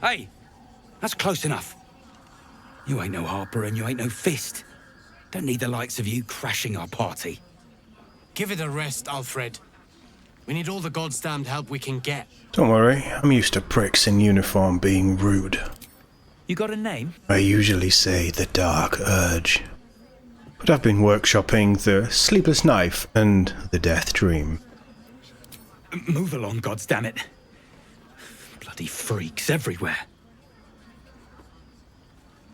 Hey, that's close enough. You ain't no Harper and you ain't no Fist. Don't need the likes of you crashing our party. Give it a rest, Alfred. We need all the goddamned help we can get. Don't worry, I'm used to pricks in uniform being rude. You got a name? I usually say the Dark Urge. But I've been workshopping the Sleepless Knife and the Death Dream. Move along, goddammit. Bloody freaks everywhere.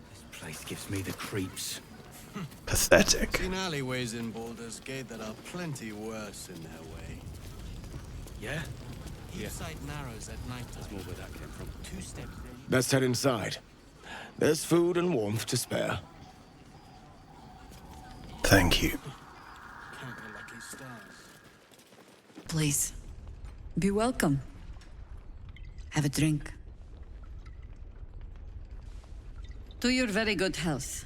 This place gives me the creeps. Pathetic. Seen alleyways in Baldur's Gate that are plenty worse in their way. Yeah? Each side narrows at night. That's more where that came from. 2 steps in. Let's head inside. There's food and warmth to spare. Thank you. Count the lucky stars. Please, be welcome. Have a drink. To your very good health.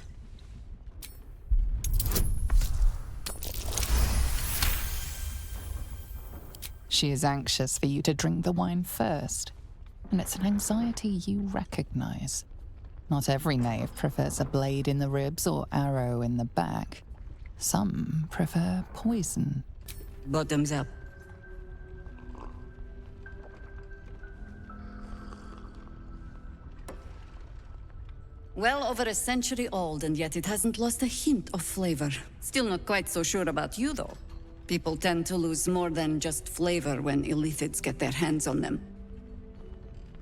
She is anxious for you to drink the wine first, and it's an anxiety you recognize. Not every knave prefers a blade in the ribs or arrow in the back. Some prefer poison. Bottoms up. Well over a century old, and yet it hasn't lost a hint of flavor. Still not quite so sure about you, though. People tend to lose more than just flavor when illithids get their hands on them.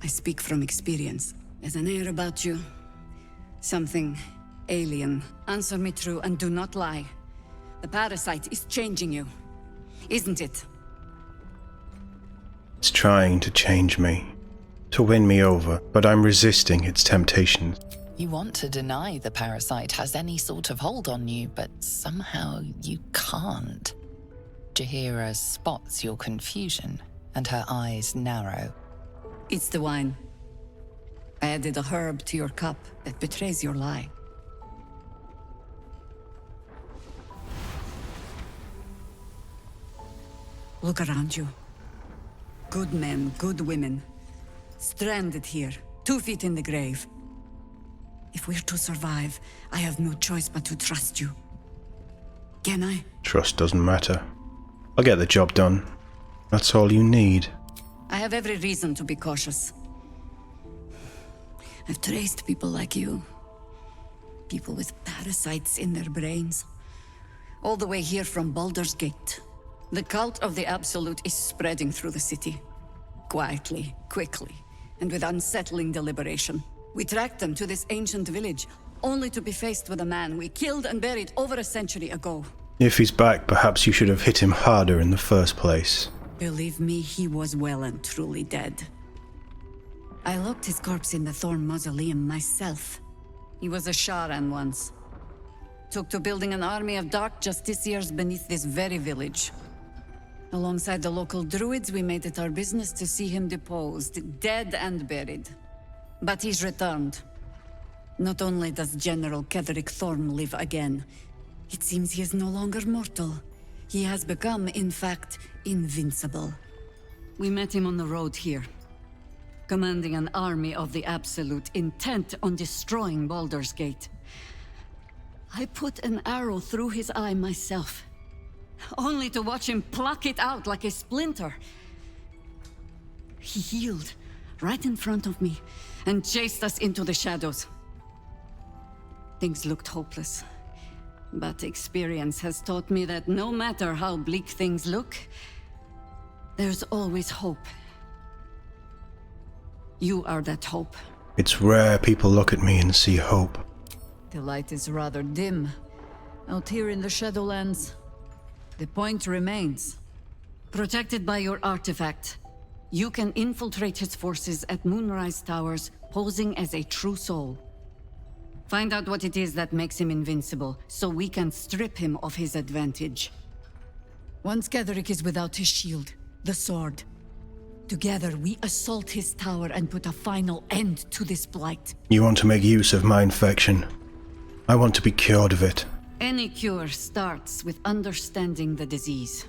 I speak from experience. There's an air about you. Something alien. Answer me true and do not lie. The parasite is changing you, isn't it? It's trying to change me, to win me over, but I'm resisting its temptations. You want to deny the parasite has any sort of hold on you, but somehow you can't. Jaheira spots your confusion, and her eyes narrow. It's the wine. I added a herb to your cup that betrays your lie. Look around you. Good men, good women. Stranded here, 2 feet in the grave. If we're to survive, I have no choice but to trust you. Can I? Trust doesn't matter. I'll get the job done. That's all you need. I have every reason to be cautious. I've traced people like you. People with parasites in their brains. All the way here from Baldur's Gate. The cult of the Absolute is spreading through the city. Quietly, quickly, and with unsettling deliberation. We tracked them to this ancient village, only to be faced with a man we killed and buried over a century ago. If he's back, perhaps you should have hit him harder in the first place. Believe me, he was well and truly dead. I locked his corpse in the Thorn Mausoleum myself. He was a Sharan once. Took to building an army of dark justiciars beneath this very village. Alongside the local druids, we made it our business to see him deposed, dead and buried. But he's returned. Not only does General Ketheric Thorn live again, it seems he is no longer mortal. He has become, in fact, invincible. We met him on the road here, commanding an army of the Absolute, intent on destroying Baldur's Gate. I put an arrow through his eye myself, only to watch him pluck it out like a splinter. He healed right in front of me and chased us into the shadows. Things looked hopeless, but experience has taught me that no matter how bleak things look, there's always hope. You are that hope. It's rare people look at me and see hope. The light is rather dim out here in the Shadowlands. The point remains. Protected by your artifact, you can infiltrate his forces at Moonrise Towers, posing as a true soul. Find out what it is that makes him invincible, so we can strip him of his advantage. Once Ketheric is without his shield, the sword, together we assault his tower and put a final end to this blight. You want to make use of my infection. I want to be cured of it. Any cure starts with understanding the disease.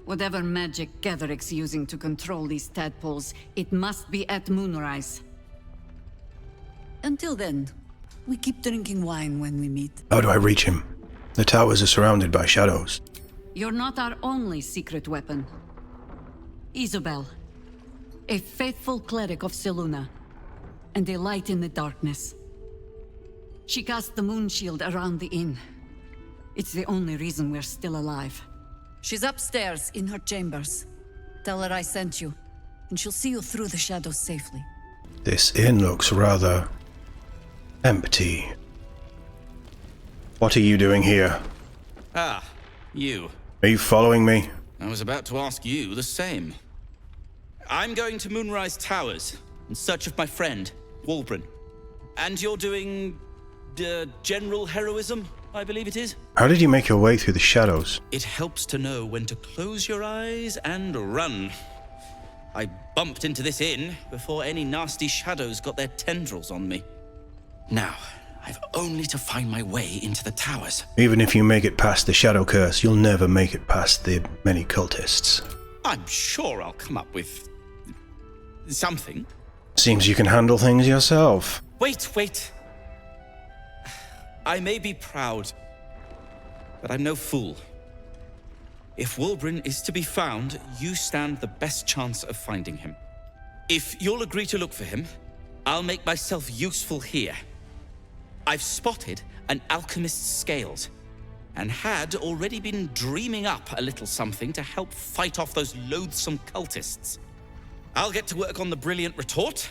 Whatever magic Ketheric's using to control these tadpoles, it must be at Moonrise. Until then, we keep drinking wine when we meet. How do I reach him? The towers are surrounded by shadows. You're not our only secret weapon. Isabel, a faithful cleric of Selûne, and a light in the darkness. She cast the moon shield around the inn. It's the only reason we're still alive. She's upstairs in her chambers. Tell her I sent you, and she'll see you through the shadows safely. This inn looks rather empty. What are you doing here? Ah, you. Are you following me? I was about to ask you the same. I'm going to Moonrise Towers in search of my friend, Wulbren. And you're doing... General Heroism, I believe it is? How did you make your way through the shadows? It helps to know when to close your eyes and run. I bumped into this inn before any nasty shadows got their tendrils on me. Now, I've only to find my way into the towers. Even if you make it past the shadow curse, you'll never make it past the many cultists. I'm sure I'll come up with... something. Seems you can handle things yourself. Wait. I may be proud, but I'm no fool. If Wulbren is to be found, you stand the best chance of finding him. If you'll agree to look for him, I'll make myself useful here. I've spotted an alchemist's scales, and had already been dreaming up a little something to help fight off those loathsome cultists. I'll get to work on the brilliant retort.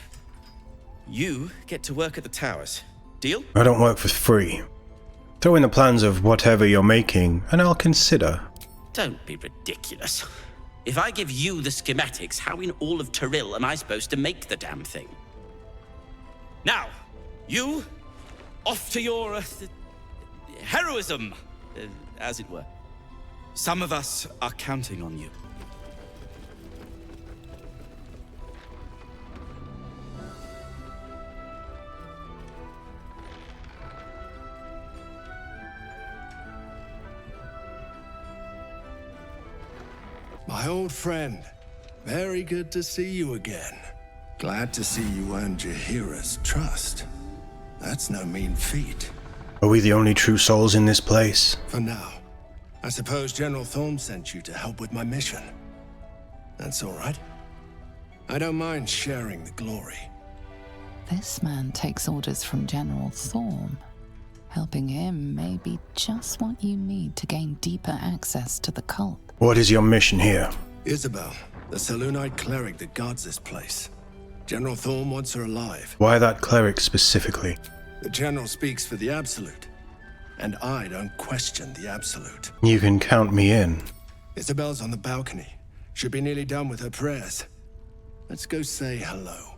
You get to work at the towers. Deal? I don't work for free. Throw in the plans of whatever you're making, and I'll consider. Don't be ridiculous. If I give you the schematics, how in all of Tyrell am I supposed to make the damn thing? Now, you, off to your heroism, as it were. Some of us are counting on you. My old friend, very good to see you again. Glad to see you earned Jaheira's trust. That's no mean feat. Are we the only true souls in this place? For now. I suppose General Thorm sent you to help with my mission. That's all right. I don't mind sharing the glory. This man takes orders from General Thorm. Helping him may be just what you need to gain deeper access to the cult. What is your mission here? Isabel, the Selûnite cleric that guards this place. General Thorm wants her alive. Why that cleric specifically? The General speaks for the Absolute, and I don't question the Absolute. You can count me in. Isabel's on the balcony. Should be nearly done with her prayers. Let's go say hello.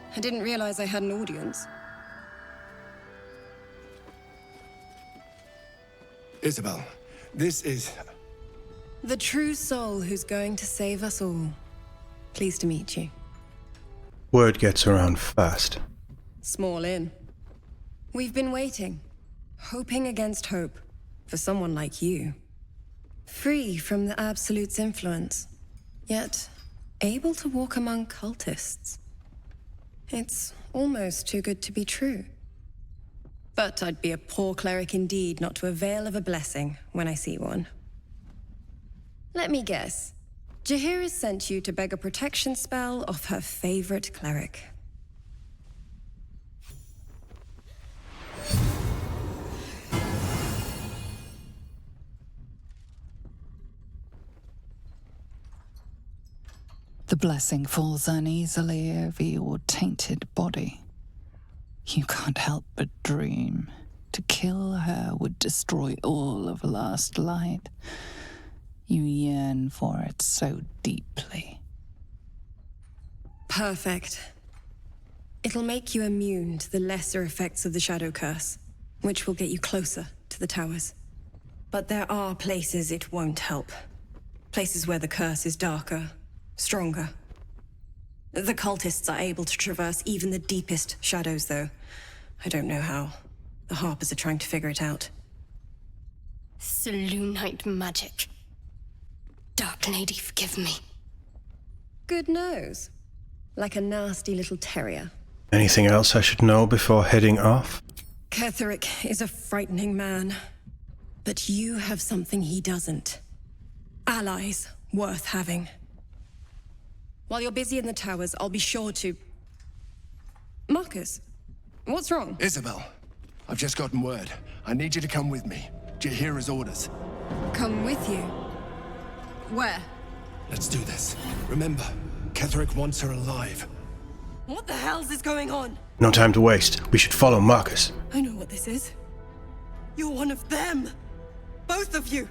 I didn't realize I had an audience. Isabel, this is... The true soul who's going to save us all. Pleased to meet you. Word gets around fast. Small inn. We've been waiting, hoping against hope, for someone like you. Free from the Absolute's influence, yet able to walk among cultists. It's almost too good to be true. But I'd be a poor cleric indeed not to avail of a blessing when I see one. Let me guess. Jaheira sent you to beg a protection spell off her favorite cleric. The blessing falls uneasily over your tainted body. You can't help but dream. To kill her would destroy all of Last Light. You yearn for it so deeply. Perfect. It'll make you immune to the lesser effects of the Shadow Curse, which will get you closer to the towers. But there are places it won't help. Places where the curse is darker, stronger. The cultists are able to traverse even the deepest shadows, though. I don't know how. The Harpers are trying to figure it out. Selûnite magic. Dark Lady, forgive me. Good nose. Like a nasty little terrier. Anything else I should know before heading off? Ketheric is a frightening man. But you have something he doesn't. Allies worth having. While you're busy in the towers, I'll be sure to... Marcus, what's wrong? Isabel, I've just gotten word. I need you to come with me. Jaheira's orders. Come with you? Where? Let's do this. Remember, Ketheric wants her alive. What the hell's is going on? No time to waste. We should follow Marcus. I know what this is. You're one of them. Both of you.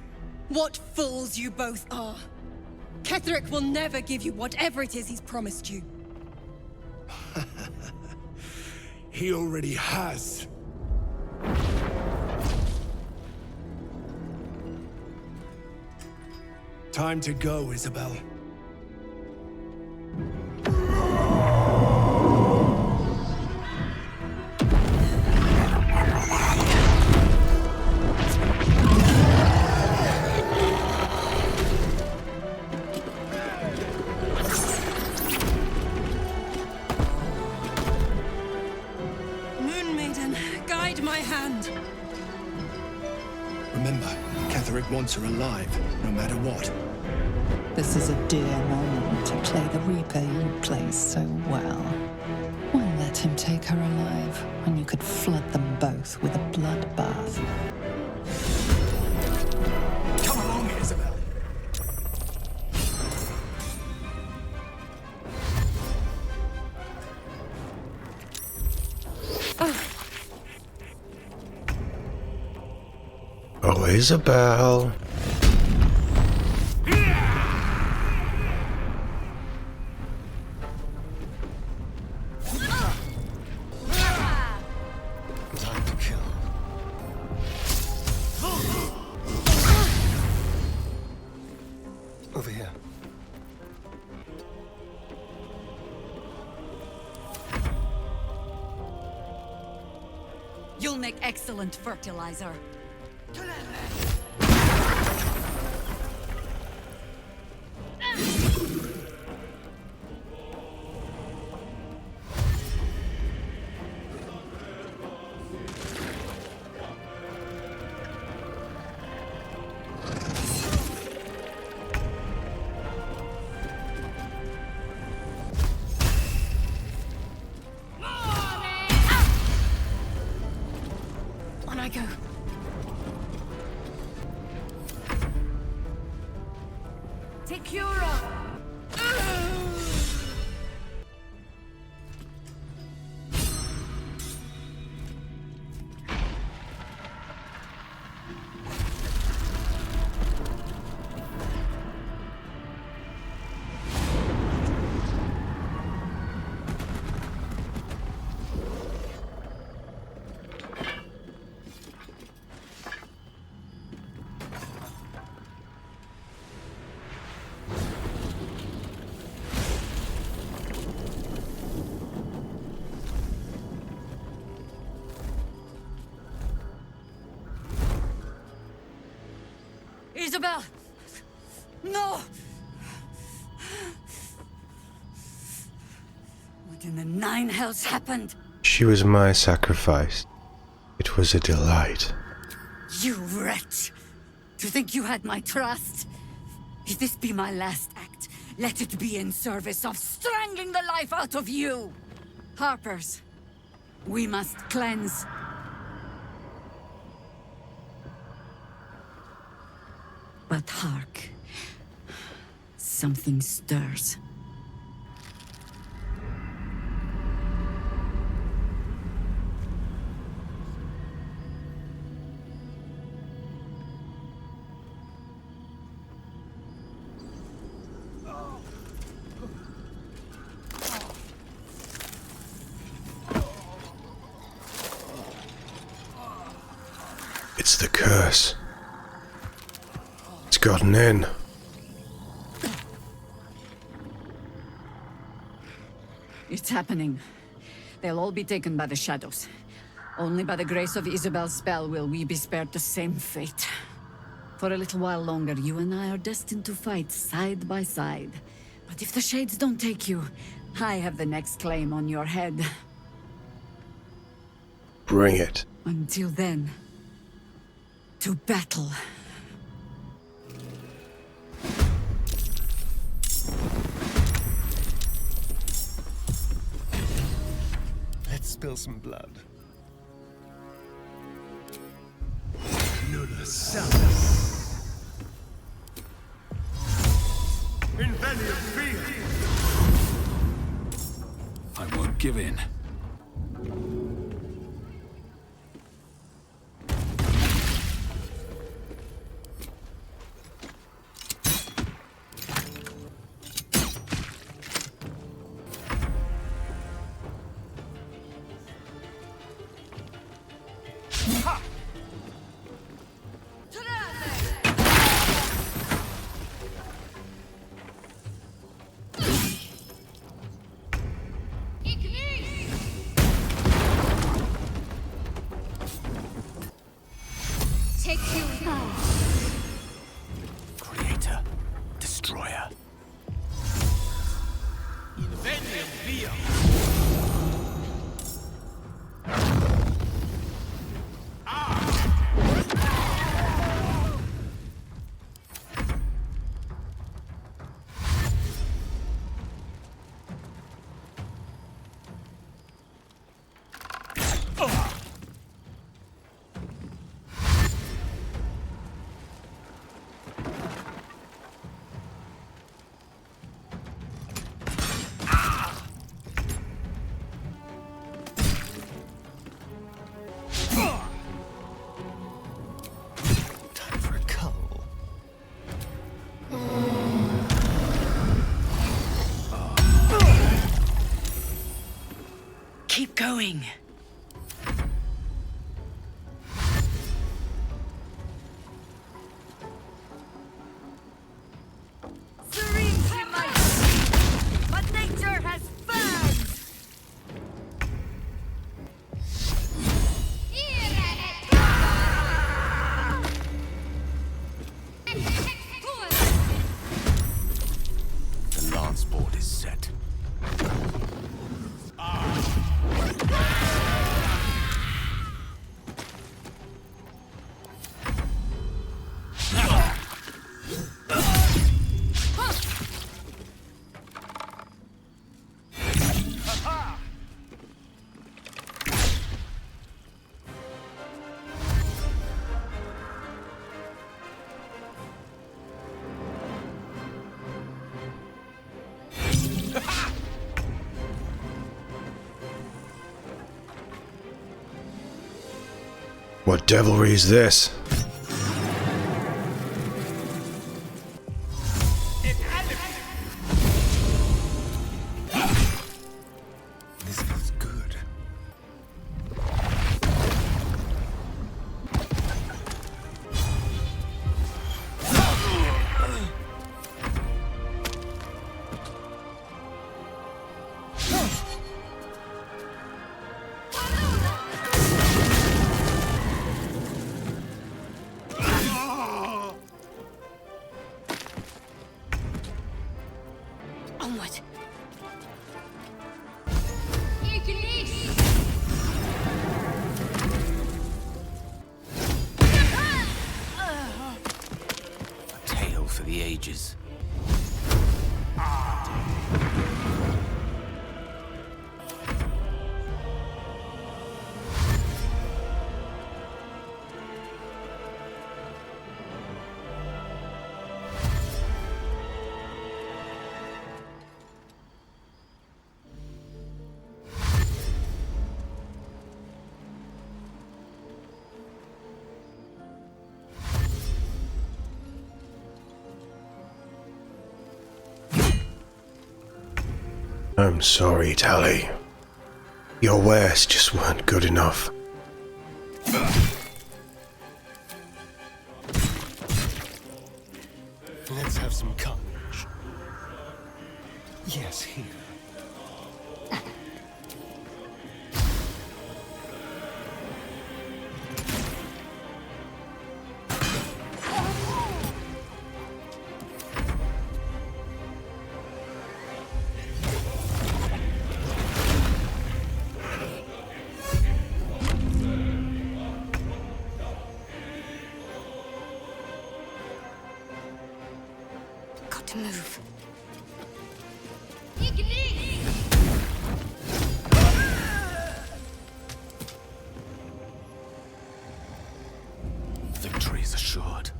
What fools you both are. Ketheric will never give you whatever it is he's promised you. He already has. Time to go, Isabel. Moon Maiden, guide my hand. Remember, Ketheric wants her alive, no matter what. This is a dear moment to play the Reaper you play so well. Why let him take her alive when you could flood them both with a bloodbath? Come along, Isabel. Oh, Isabel. Time to kill. Over here. You'll make excellent fertilizer. On I go. Take Cura! Isabel! No! What in the nine hells happened? She was my sacrifice. It was a delight. You wretch! To think you had my trust? If this be my last act, let it be in service of strangling the life out of you! Harpers, we must cleanse. But hark. Something stirs. It's the curse. It's gotten in. It's happening. They'll all be taken by the shadows. Only by the grace of Isabel's spell will we be spared the same fate. For a little while longer, you and I are destined to fight side by side. But if the Shades don't take you, I have the next claim on your head. Bring it. Until then, to battle. Let's spill some blood. I won't give in. Creator. Destroyer. Time for a cuddle. Keep going. But nature has found! The lance board is set. What devilry is this? This feels good. Onward! A tale for the ages. I'm sorry, Tally. Your wares just weren't good enough. some courage. Yes, here. Got to move. Victory is assured.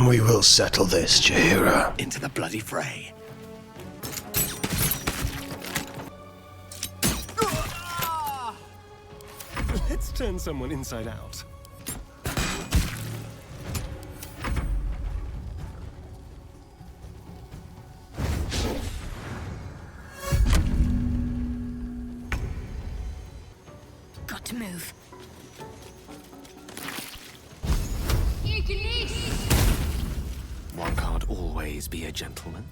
We will settle this, Jaheira. Into the bloody fray. Let's turn someone inside out. Got to move. One can't always be a gentleman.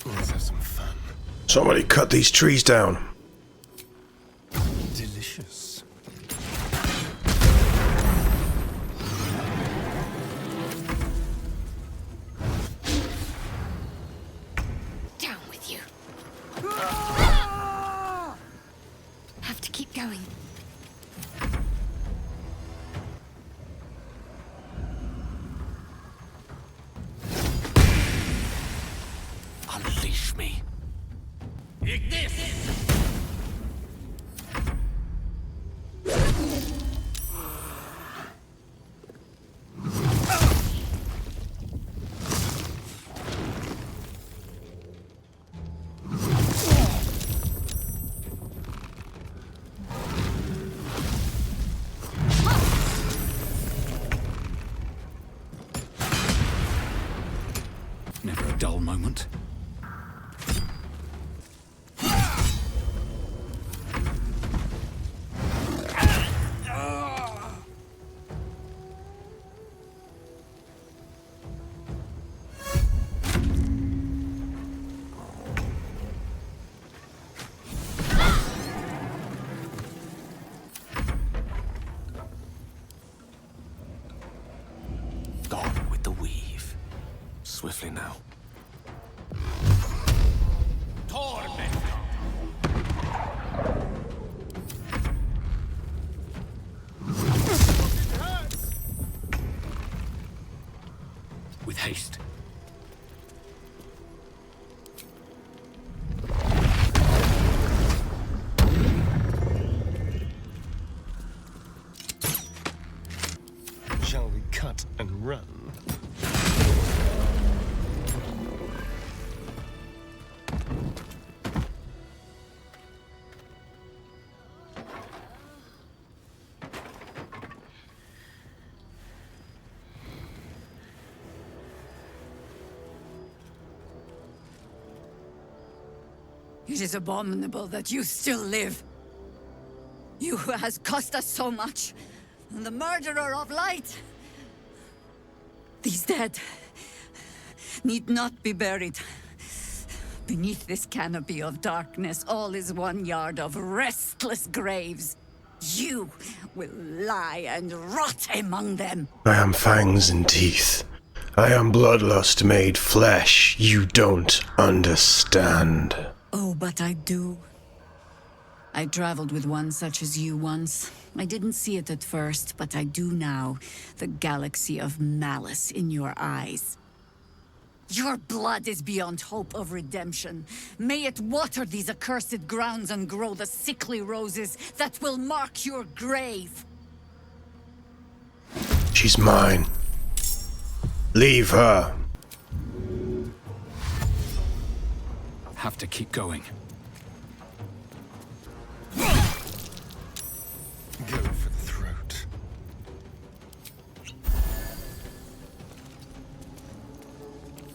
Let's have some fun. Somebody cut these trees down. Delicious. Down with you. Have to keep going. Unleash me. Never a dull moment. Gone with the weave. Swiftly now. With haste. Shall we cut and run? It is abominable that you still live. You who has cost us so much, and the murderer of light. These dead need not be buried. Beneath this canopy of darkness, all is 1 yard of restless graves. You will lie and rot among them. I am fangs and teeth. I am bloodlust made flesh. You don't understand. Oh, but I do. I traveled with one such as you once. I didn't see it at first, but I do now. The galaxy of malice in your eyes. Your blood is beyond hope of redemption. May it water these accursed grounds and grow the sickly roses that will mark your grave. She's mine. Leave her. Have to keep going. Go for the throat.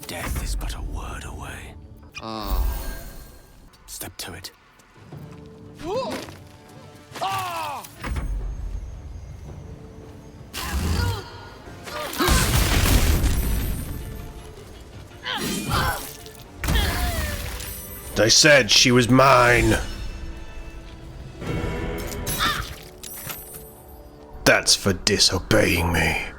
Death is but a word away. Step to it. I said she was mine. That's for disobeying me.